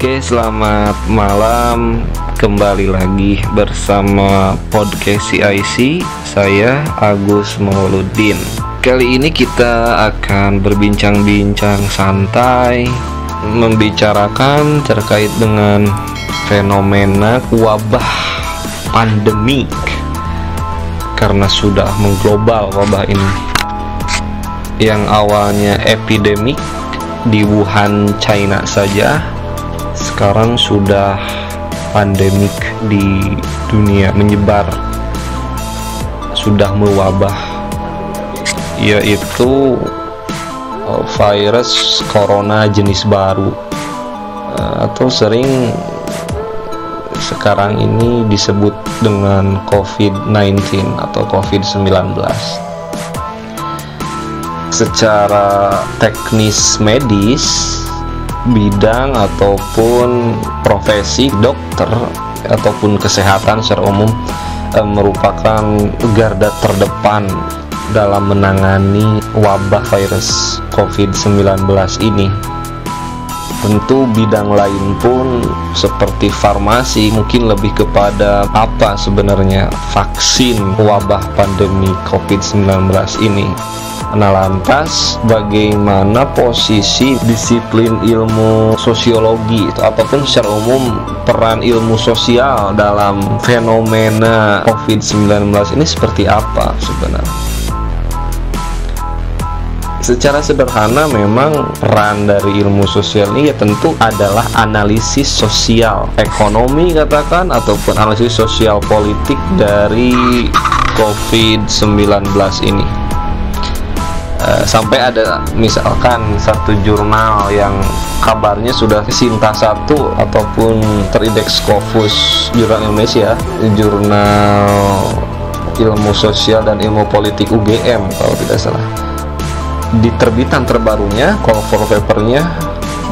Oke, selamat malam. Kembali lagi bersama podcast CIC. Saya Agus Mauludin. Kali ini kita akan berbincang-bincang santai, membicarakan terkait dengan fenomena wabah pandemik. Karena sudah mengglobal wabah ini, yang awalnya epidemik di Wuhan, China saja, sekarang sudah pandemik di dunia, menyebar, sudah mewabah, yaitu virus corona jenis baru, atau sering sekarang ini disebut dengan COVID-19 atau COVID-19. Secara teknis medis, bidang ataupun profesi dokter ataupun kesehatan secara umum merupakan garda terdepan dalam menangani wabah virus COVID-19 ini. Tentu bidang lain pun seperti farmasi mungkin lebih kepada apa sebenarnya vaksin wabah pandemi COVID-19 ini. Nah, lantas bagaimana posisi disiplin ilmu sosiologi ataupun secara umum peran ilmu sosial dalam fenomena COVID-19 ini seperti apa sebenarnya? Secara sederhana memang peran dari ilmu sosial ini ya tentu adalah analisis sosial ekonomi katakan ataupun analisis sosial politik dari COVID-19 ini. Sampai ada misalkan satu jurnal yang kabarnya sudah Sinta 1 ataupun terindeks Scopus, jurnal Indonesia, jurnal ilmu sosial dan ilmu politik UGM kalau tidak salah. Di terbitan terbarunya, call for papernya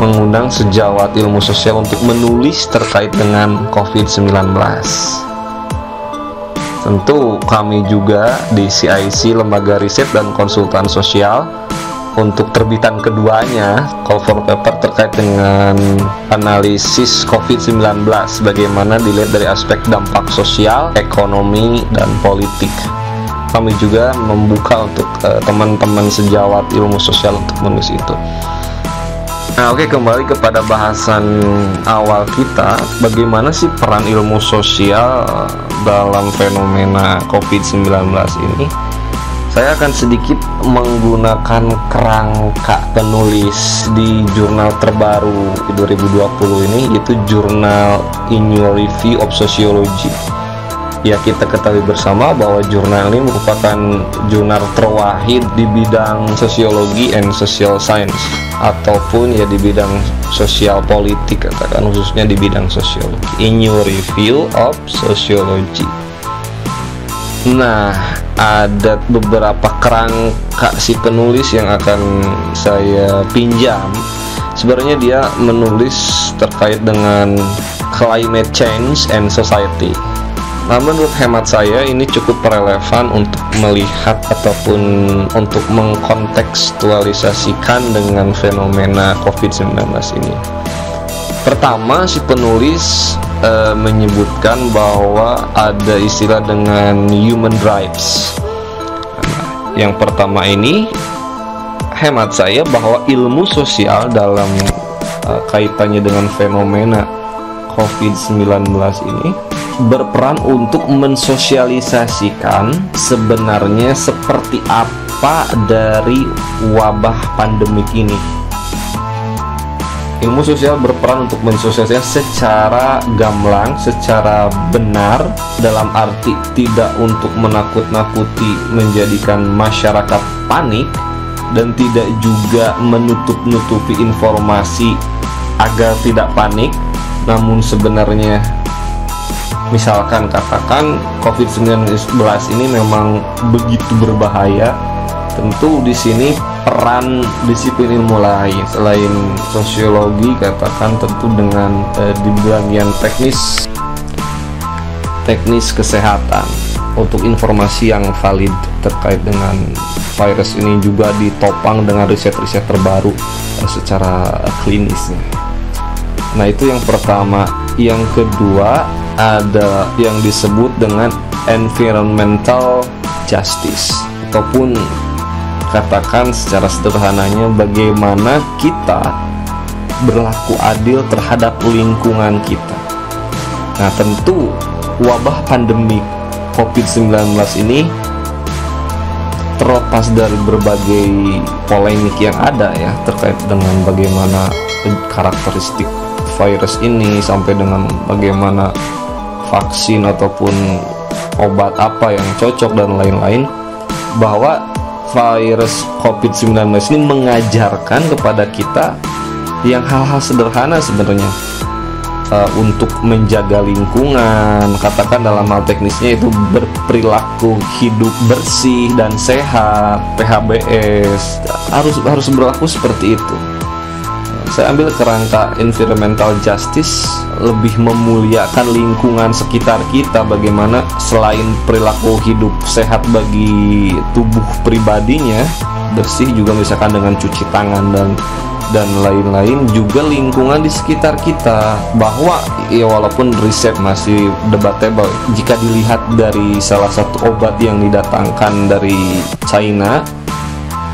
mengundang sejawat ilmu sosial untuk menulis terkait dengan COVID-19. Tentu kami juga di CIC, Lembaga Riset dan Konsultan Sosial, untuk terbitan keduanya, call for paper terkait dengan analisis COVID-19, bagaimana dilihat dari aspek dampak sosial, ekonomi, dan politik. Kami juga membuka untuk teman-teman sejawat ilmu sosial untuk menulis itu. Nah, oke, kembali kepada bahasan awal kita, bagaimana sih peran ilmu sosial dalam fenomena COVID-19 ini? Saya akan sedikit menggunakan kerangka penulis di jurnal terbaru 2020 ini, yaitu Journal Annual Review of Sociology. Ya, kita ketahui bersama bahwa jurnal ini merupakan jurnal terwahid di bidang sosiologi and social science, ataupun ya di bidang sosial politik katakan, khususnya di bidang sosiologi. Annual Review of Sociology. Nah, ada beberapa kerangka si penulis yang akan saya pinjam. Sebenarnya dia menulis terkait dengan climate change and society. Namun menurut hemat saya ini cukup relevan untuk melihat ataupun untuk mengkontekstualisasikan dengan fenomena COVID-19 ini. Pertama, si penulis menyebutkan bahwa ada istilah dengan human rights. Yang pertama ini, hemat saya bahwa ilmu sosial dalam kaitannya dengan fenomena COVID-19 ini berperan untuk mensosialisasikan sebenarnya seperti apa dari wabah pandemik ini. Ilmu sosial berperan untuk mensosialisasikan secara gamblang, secara benar, dalam arti tidak untuk menakut-nakuti, menjadikan masyarakat panik, dan tidak juga menutup-nutupi informasi agar tidak panik. Namun sebenarnya misalkan katakan COVID-19 ini memang begitu berbahaya, tentu di sini peran disiplin ilmu lain selain sosiologi katakan tentu dengan di bagian teknis kesehatan untuk informasi yang valid terkait dengan virus ini juga ditopang dengan riset-riset terbaru secara klinisnya. Nah, itu yang pertama. Yang kedua ada yang disebut dengan environmental justice, ataupun katakan secara sederhananya bagaimana kita berlaku adil terhadap lingkungan kita. Nah, tentu wabah pandemi COVID-19 ini, terlepas dari berbagai polemik yang ada ya terkait dengan bagaimana karakteristik virus ini, sampai dengan bagaimana vaksin ataupun obat apa yang cocok dan lain-lain, bahwa virus COVID-19 ini mengajarkan kepada kita yang hal-hal sederhana sebenarnya, untuk menjaga lingkungan, katakan dalam hal teknisnya itu berperilaku hidup bersih dan sehat, PHBS, harus berlaku seperti itu. Saya ambil kerangka environmental justice, lebih memuliakan lingkungan sekitar kita, bagaimana selain perilaku hidup sehat bagi tubuh pribadinya, bersih juga misalkan dengan cuci tangan dan lain-lain, juga lingkungan di sekitar kita. Bahwa ya walaupun riset masih debatable, jika dilihat dari salah satu obat yang didatangkan dari China,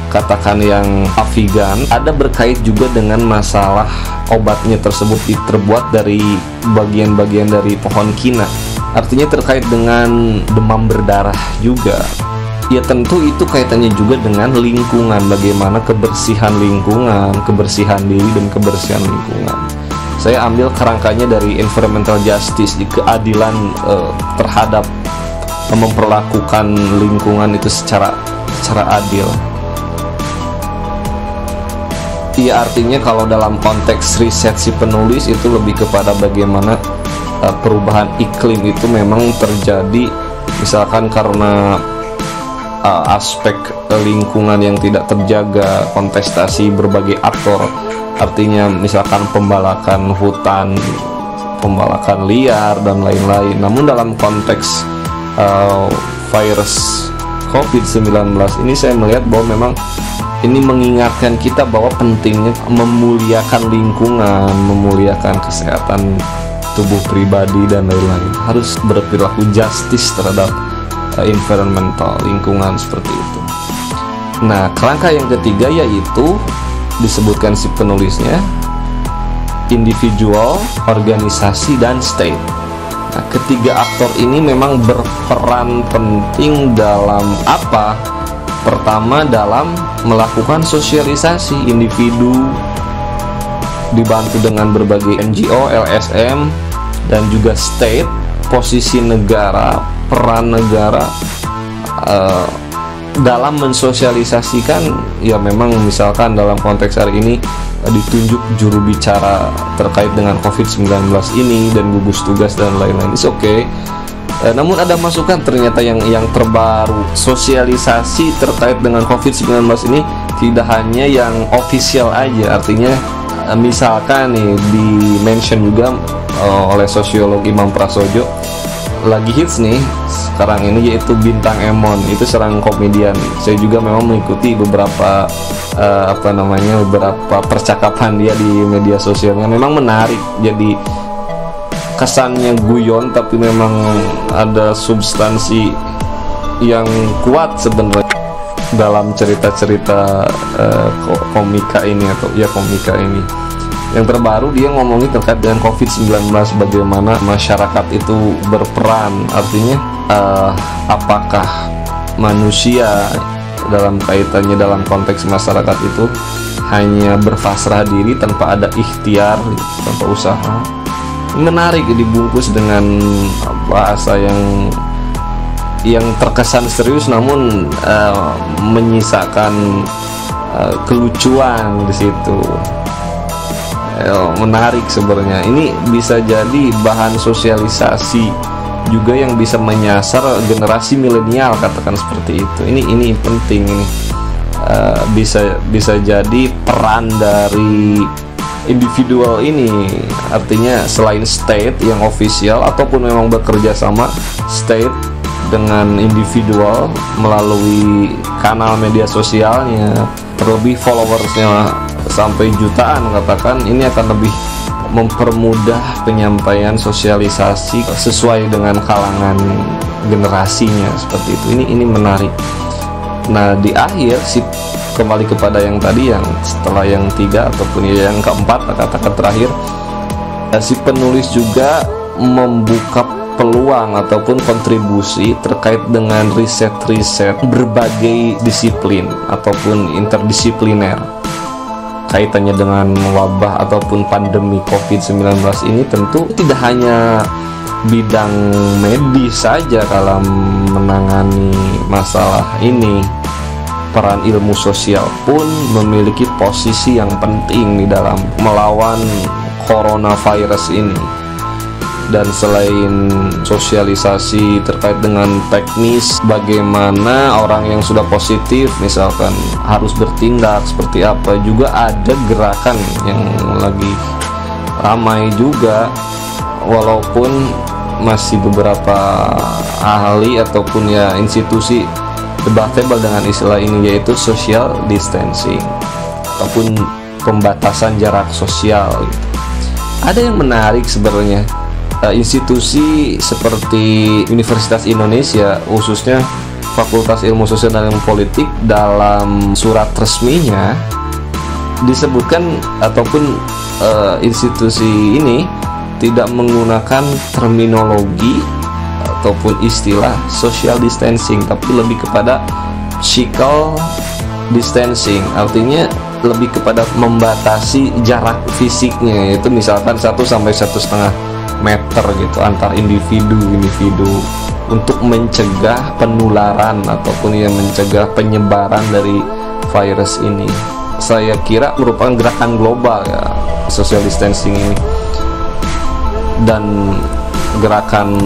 katakan yang Avigan, ada berkait juga dengan masalah obatnya tersebut terbuat dari bagian-bagian dari pohon kina, artinya terkait dengan demam berdarah juga. Ya tentu itu kaitannya juga dengan lingkungan, bagaimana kebersihan lingkungan, kebersihan diri dan kebersihan lingkungan. Saya ambil kerangkanya dari environmental justice, di keadilan terhadap memperlakukan lingkungan itu secara adil. Iya, artinya kalau dalam konteks riset si penulis itu lebih kepada bagaimana perubahan iklim itu memang terjadi, misalkan karena aspek lingkungan yang tidak terjaga, kontestasi berbagai aktor, artinya misalkan pembalakan hutan, pembalakan liar dan lain-lain. Namun dalam konteks virus COVID-19 ini, saya melihat bahwa memang ini mengingatkan kita bahwa pentingnya memuliakan lingkungan, memuliakan kesehatan tubuh pribadi dan lain-lain. Harus berperilaku justice terhadap environmental, lingkungan, seperti itu. Nah, kerangka yang ketiga yaitu disebutkan si penulisnya individual, organisasi, dan state. Nah, ketiga aktor ini memang berperan penting dalam apa? Pertama, dalam melakukan sosialisasi. Individu dibantu dengan berbagai NGO, LSM, dan juga state, posisi negara, peran negara dalam mensosialisasikan. Ya memang misalkan dalam konteks hari ini ditunjuk juru bicara terkait dengan COVID-19 ini dan gugus tugas dan lain-lain, is okay. Namun ada masukan ternyata yang terbaru, sosialisasi terkait dengan COVID-19 ini tidak hanya yang official aja, artinya misalkan nih di mention juga oleh sosiolog Imam Prasojo, lagi hits nih sekarang ini yaitu Bintang Emon, itu seorang komedian. Saya juga memang mengikuti beberapa beberapa percakapan dia di media sosialnya, memang menarik. Jadi kesannya guyon tapi memang ada substansi yang kuat sebenarnya dalam cerita-cerita komika ini, atau ya komika ini. Yang terbaru dia ngomongin terkait dengan COVID-19, bagaimana masyarakat itu berperan, artinya apakah manusia dalam kaitannya dalam konteks masyarakat itu hanya berpasrah diri tanpa ada ikhtiar, tanpa usaha. Menarik, dibungkus dengan bahasa yang terkesan serius namun menyisakan kelucuan di situ. Menarik sebenarnya. Ini bisa jadi bahan sosialisasi juga yang bisa menyasar generasi milenial, katakan seperti itu. Ini penting ini. Bisa jadi peran dari individual ini, artinya selain state yang official ataupun memang bekerja sama state dengan individual melalui kanal media sosialnya, terlebih followersnya sampai jutaan, katakan ini akan lebih mempermudah penyampaian sosialisasi sesuai dengan kalangan generasinya seperti itu. Ini menarik. Nah, di akhir kembali kepada yang tadi, yang setelah yang 3 ataupun yang keempat, kata-kata terakhir, si penulis juga membuka peluang ataupun kontribusi terkait dengan riset-riset berbagai disiplin ataupun interdisipliner. Kaitannya dengan wabah ataupun pandemi COVID-19 ini tentu tidak hanya bidang medis saja dalam menangani masalah ini. Peran ilmu sosial pun memiliki posisi yang penting di dalam melawan coronavirus ini. Dan selain sosialisasi terkait dengan teknis bagaimana orang yang sudah positif misalkan harus bertindak seperti apa, juga ada gerakan yang lagi ramai juga, walaupun masih beberapa ahli ataupun ya institusi debatable dengan istilah ini, yaitu social distancing ataupun pembatasan jarak sosial. Ada yang menarik sebenarnya, institusi seperti Universitas Indonesia, khususnya Fakultas Ilmu Sosial dan Ilmu Politik, dalam surat resminya disebutkan ataupun institusi ini tidak menggunakan terminologi ataupun istilah social distancing, tapi lebih kepada physical distancing, artinya lebih kepada membatasi jarak fisiknya, yaitu misalkan 1 sampai 1,5 meter gitu antar individu untuk mencegah penularan ataupun yang mencegah penyebaran dari virus ini. Saya kira merupakan gerakan global ya, social distancing ini. Dan gerakan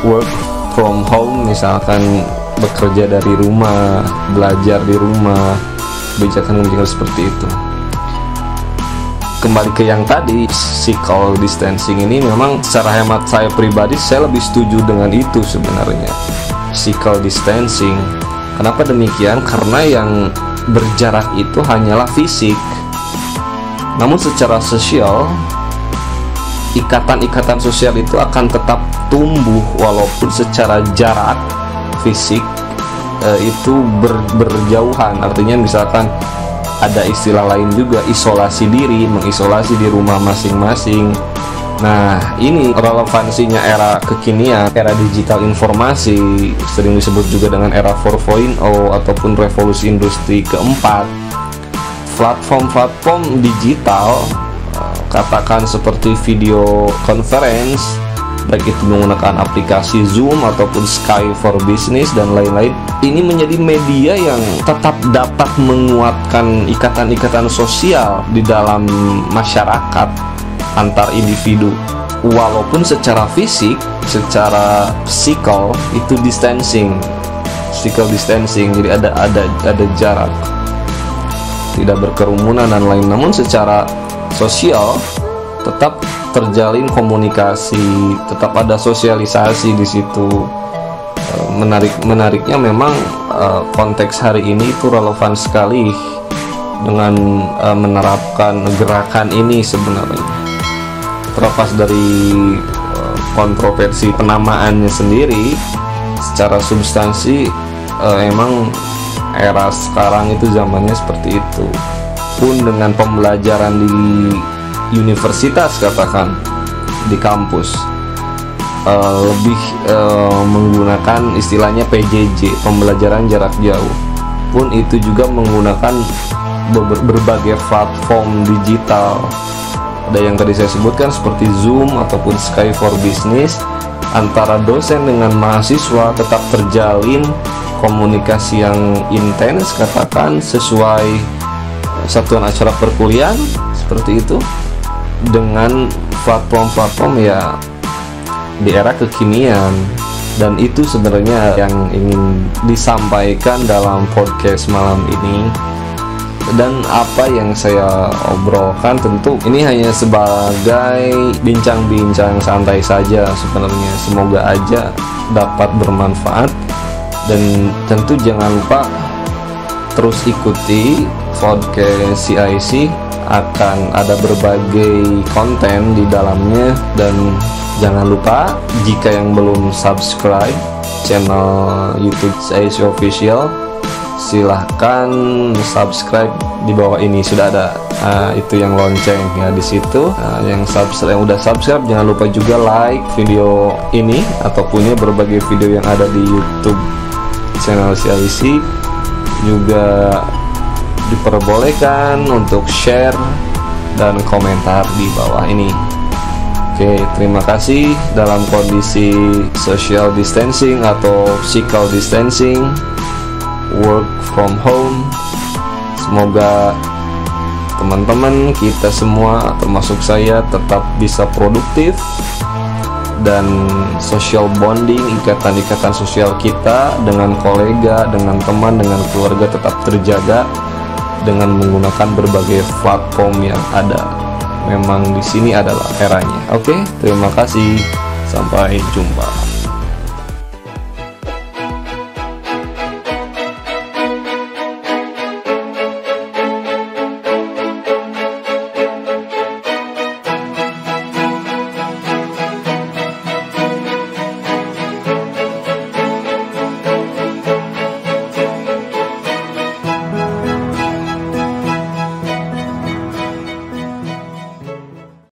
work from home, misalkan bekerja dari rumah, belajar di rumah, kebijakan seperti itu. Kembali ke yang tadi, physical distancing ini memang secara hemat saya pribadi, saya lebih setuju dengan itu sebenarnya, physical distancing. Kenapa demikian? Karena yang berjarak itu hanyalah fisik, namun secara sosial, ikatan-ikatan sosial itu akan tetap tumbuh walaupun secara jarak fisik itu berjauhan. Artinya misalkan ada istilah lain juga, isolasi diri, mengisolasi di rumah masing-masing. Nah, ini relevansinya era kekinian, era digital informasi, sering disebut juga dengan era 4.0 ataupun revolusi industri keempat. Platform-platform digital, katakan seperti video conference, baik itu menggunakan aplikasi Zoom ataupun Skype for Business dan lain-lain, ini menjadi media yang tetap dapat menguatkan ikatan-ikatan sosial di dalam masyarakat antar individu, walaupun secara fisik, secara psikol itu physical distancing, jadi ada jarak, tidak berkerumunan dan lain. Namun secara sosial tetap terjalin komunikasi, tetap ada sosialisasi di situ. Menariknya memang konteks hari ini itu relevan sekali dengan menerapkan gerakan ini sebenarnya. Terlepas dari kontroversi penamaannya sendiri, secara substansi emang era sekarang itu zamannya seperti itu. Pun dengan pembelajaran di universitas, katakan di kampus, lebih menggunakan istilahnya PJJ, pembelajaran jarak jauh, pun itu juga menggunakan berbagai platform digital. Ada yang tadi saya sebutkan seperti Zoom ataupun Skype for Business. Antara dosen dengan mahasiswa tetap terjalin komunikasi yang intens, katakan sesuai satuan acara perkuliahan seperti itu, dengan platform-platform ya di era kekinian. Dan itu sebenarnya yang ingin disampaikan dalam podcast malam ini. Dan apa yang saya obrolkan tentu ini hanya sebagai bincang-bincang santai saja sebenarnya. Semoga aja dapat bermanfaat, dan tentu jangan lupa terus ikuti podcast CIC akan ada berbagai konten di dalamnya. Dan jangan lupa, jika yang belum subscribe channel YouTube CIC Official, silahkan subscribe. Di bawah ini sudah ada itu yang lonceng ya di situ. Yang udah subscribe, jangan lupa juga like video ini ataupun berbagai video yang ada di YouTube channel CIC. Juga diperbolehkan untuk share dan komentar di bawah ini. Oke, terima kasih. Dalam kondisi social distancing atau physical distancing, work from home, semoga teman-teman kita semua termasuk saya tetap bisa produktif, dan social bonding, ikatan-ikatan sosial kita dengan kolega, dengan teman, dengan keluarga tetap terjaga dengan menggunakan berbagai platform yang ada. Memang di sini adalah eranya. Oke, terima kasih. Sampai jumpa.